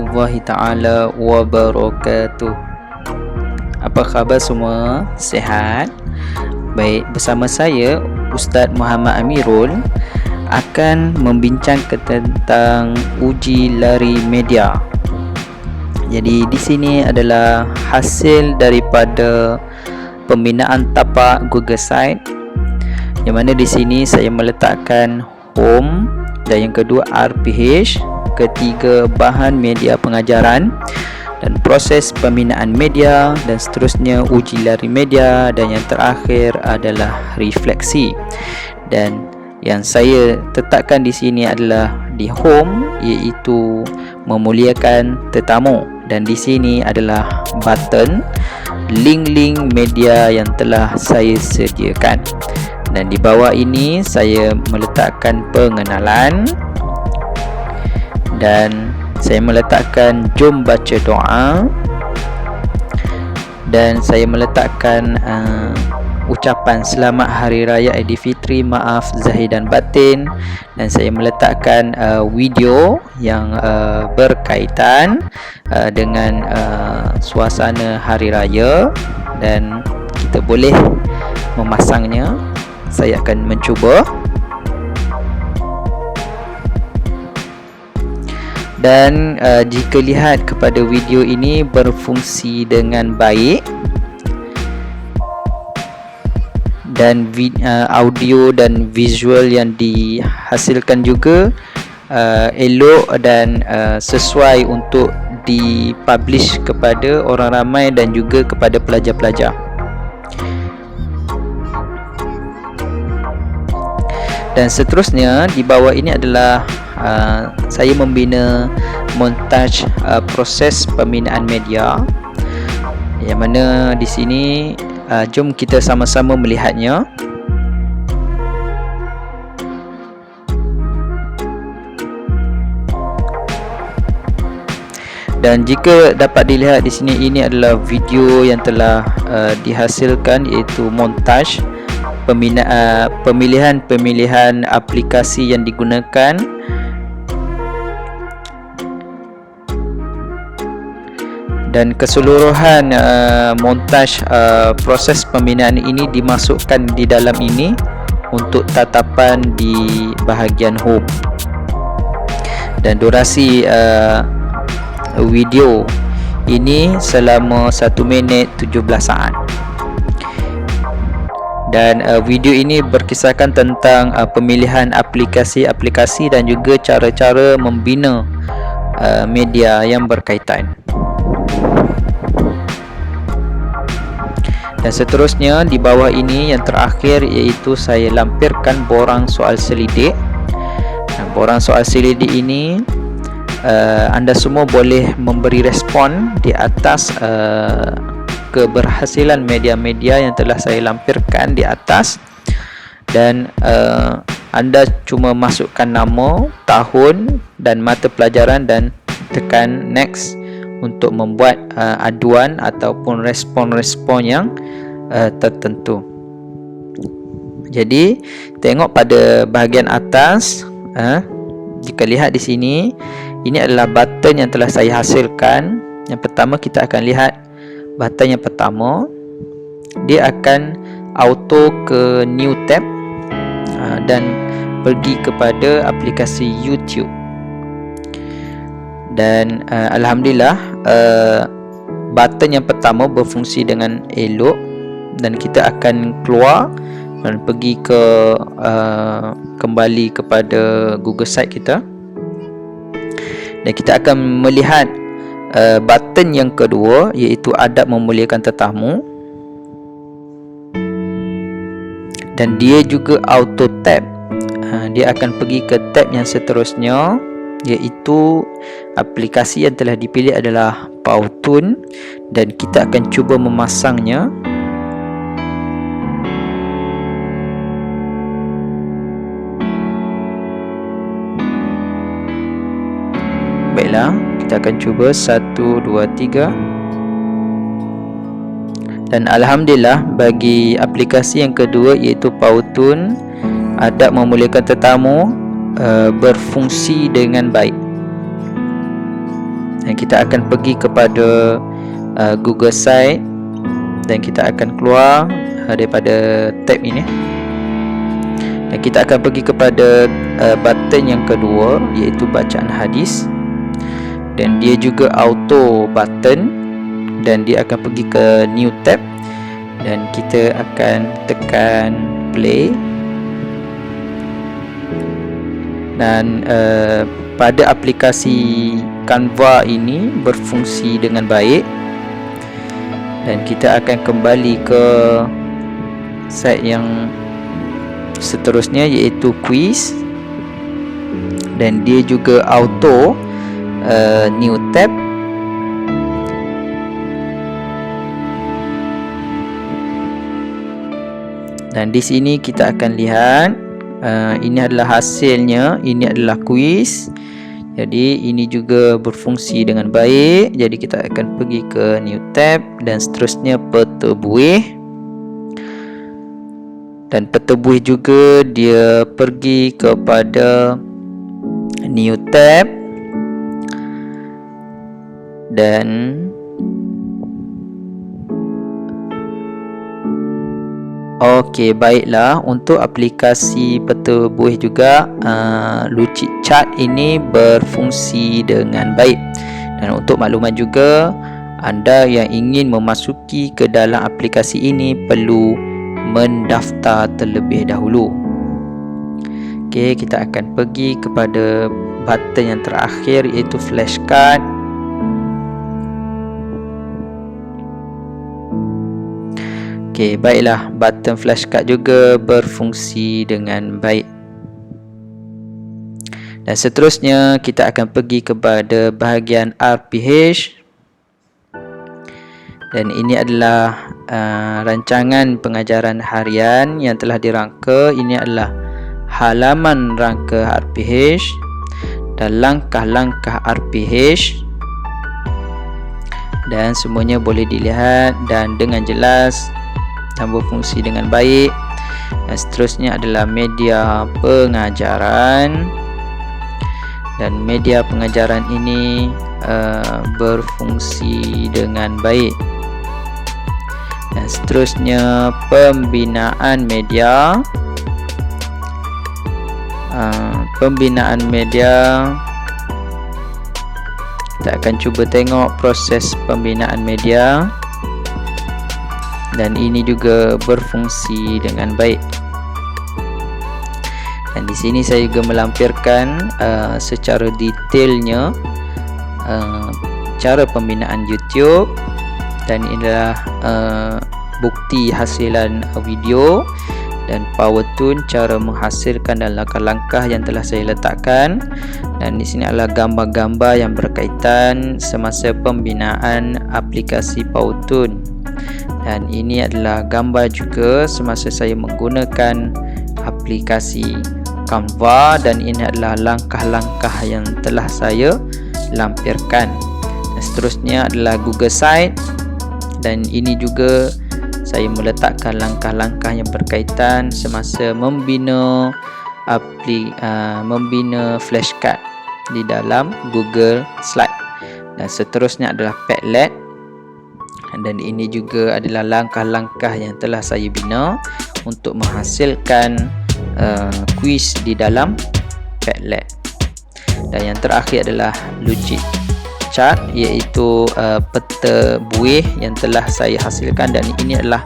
warahmatullahi taala wabarakatuh. Apa khabar semua? Sihat? Baik, bersama saya Ustaz Muhammad Amirul akan membincangkan tentang uji lari media. Jadi di sini adalah hasil daripada pembinaan tapak Google Site, yang mana di sini saya meletakkan home, dan yang kedua RPH, ketiga bahan media pengajaran dan proses pembinaan media, dan seterusnya uji lari media, dan yang terakhir adalah refleksi. Dan yang saya letakkan di sini adalah di home, iaitu memuliakan tetamu, dan di sini adalah button link-link media yang telah saya sediakan. Dan di bawah ini saya meletakkan pengenalan, dan saya meletakkan jom baca doa, dan saya meletakkan ucapan selamat hari raya Aidilfitri, maaf zahir dan batin, dan saya meletakkan video yang berkaitan dengan suasana hari raya, dan kita boleh memasangnya. Saya akan mencuba. Dan jika lihat kepada video ini berfungsi dengan baik, dan audio dan visual yang dihasilkan juga elok dan sesuai untuk dipublish kepada orang ramai dan juga kepada pelajar-pelajar. Dan seterusnya di bawah ini adalah saya membina montaj proses pembinaan media, yang mana di sini jom kita sama-sama melihatnya. Dan jika dapat dilihat di sini, ini adalah video yang telah dihasilkan, iaitu montaj pemilihan aplikasi yang digunakan, dan keseluruhan montaj proses pembinaan ini dimasukkan di dalam ini untuk tatapan di bahagian home. Dan durasi video ini selama 1 minit 17 saat. Dan video ini berkisahkan tentang pemilihan aplikasi-aplikasi dan juga cara-cara membina media yang berkaitan. Dan seterusnya di bawah ini yang terakhir, iaitu saya lampirkan borang soal selidik. Borang soal selidik ini anda semua boleh memberi respon di atas keberhasilan media-media yang telah saya lampirkan di atas, dan anda cuma masukkan nama, tahun dan mata pelajaran, dan tekan next untuk membuat aduan ataupun respon-respon yang tertentu. Jadi tengok pada bahagian atas, jika lihat di sini, ini adalah button yang telah saya hasilkan. Yang pertama, kita akan lihat button yang pertama, dia akan auto ke new tab dan pergi kepada aplikasi YouTube. Dan alhamdulillah button yang pertama berfungsi dengan elok, dan kita akan keluar dan pergi ke kembali kepada Google Site kita, dan kita akan melihat button yang kedua, iaitu adab memuliakan tetamu, dan dia juga auto tab. Dia akan pergi ke tab yang seterusnya, iaitu aplikasi yang telah dipilih adalah Powtoon, dan kita akan cuba memasangnya. Baiklah, kita akan cuba 1, 2, 3. Dan alhamdulillah, bagi aplikasi yang kedua, iaitu Powtoon, adab memuliakan tetamu, berfungsi dengan baik. Dan kita akan pergi kepada Google site dan kita akan keluar daripada tab ini. Dan kita akan pergi kepada button yang kedua, iaitu bacaan hadis. Dan dia juga auto button, dan dia akan pergi ke new tab dan kita akan tekan play. Dan pada aplikasi Canva ini berfungsi dengan baik, dan kita akan kembali ke site yang seterusnya, iaitu quiz, dan dia juga auto new tab. Dan di sini kita akan lihat ini adalah hasilnya. Ini adalah quiz. Jadi ini juga berfungsi dengan baik. Jadi kita akan pergi ke new tab dan seterusnya peta buih. Dan peta buih juga dia pergi kepada new tab. Dan okey, baiklah, untuk aplikasi peta buih juga Lucid Chart ini berfungsi dengan baik. Dan untuk makluman juga, anda yang ingin memasuki ke dalam aplikasi ini perlu mendaftar terlebih dahulu. Okey, kita akan pergi kepada button yang terakhir, iaitu flashcard. Okey, baiklah, button flashcard juga berfungsi dengan baik. Dan seterusnya kita akan pergi kepada bahagian RPH. Dan ini adalah rancangan pengajaran harian yang telah dirangka. Ini adalah halaman rangka RPH dan langkah-langkah RPH. Dan semuanya boleh dilihat dan dengan jelas dan berfungsi dengan baik. Dan seterusnya adalah media pengajaran, dan media pengajaran ini berfungsi dengan baik. Dan seterusnya pembinaan media. Pembinaan media, kita akan cuba tengok proses pembinaan media. Dan ini juga berfungsi dengan baik. Dan di sini saya juga melampirkan secara detailnya cara pembinaan YouTube. Dan inilah bukti hasilan video dan PowerToon, cara menghasilkan dan langkah-langkah yang telah saya letakkan. Dan di sini adalah gambar-gambar yang berkaitan semasa pembinaan aplikasi PowerToon. Dan ini adalah gambar juga semasa saya menggunakan aplikasi Canva, dan ini adalah langkah-langkah yang telah saya lampirkan. Dan seterusnya adalah Google Site, dan ini juga saya meletakkan langkah-langkah yang berkaitan semasa membina flashcard di dalam Google Slide. Dan seterusnya adalah Padlet, dan ini juga adalah langkah-langkah yang telah saya bina untuk menghasilkan kuis di dalam Padlet. Dan yang terakhir adalah Lucid Chart, iaitu peta buih yang telah saya hasilkan, dan ini adalah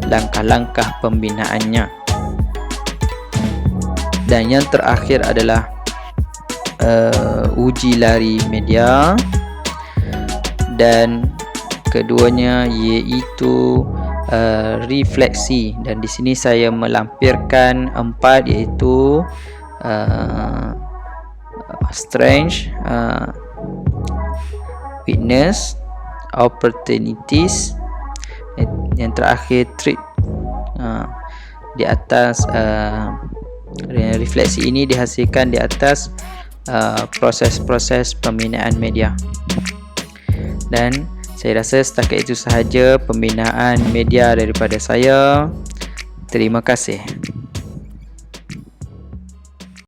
langkah-langkah pembinaannya. Dan yang terakhir adalah uji lari media, dan keduanya iaitu refleksi. Dan di sini saya melampirkan 4, iaitu strength, weakness, opportunities, yang terakhir threat. Di atas refleksi ini dihasilkan di atas proses-proses pembinaan media. Dan saya rasa setakat itu sahaja pembinaan media daripada saya. Terima kasih.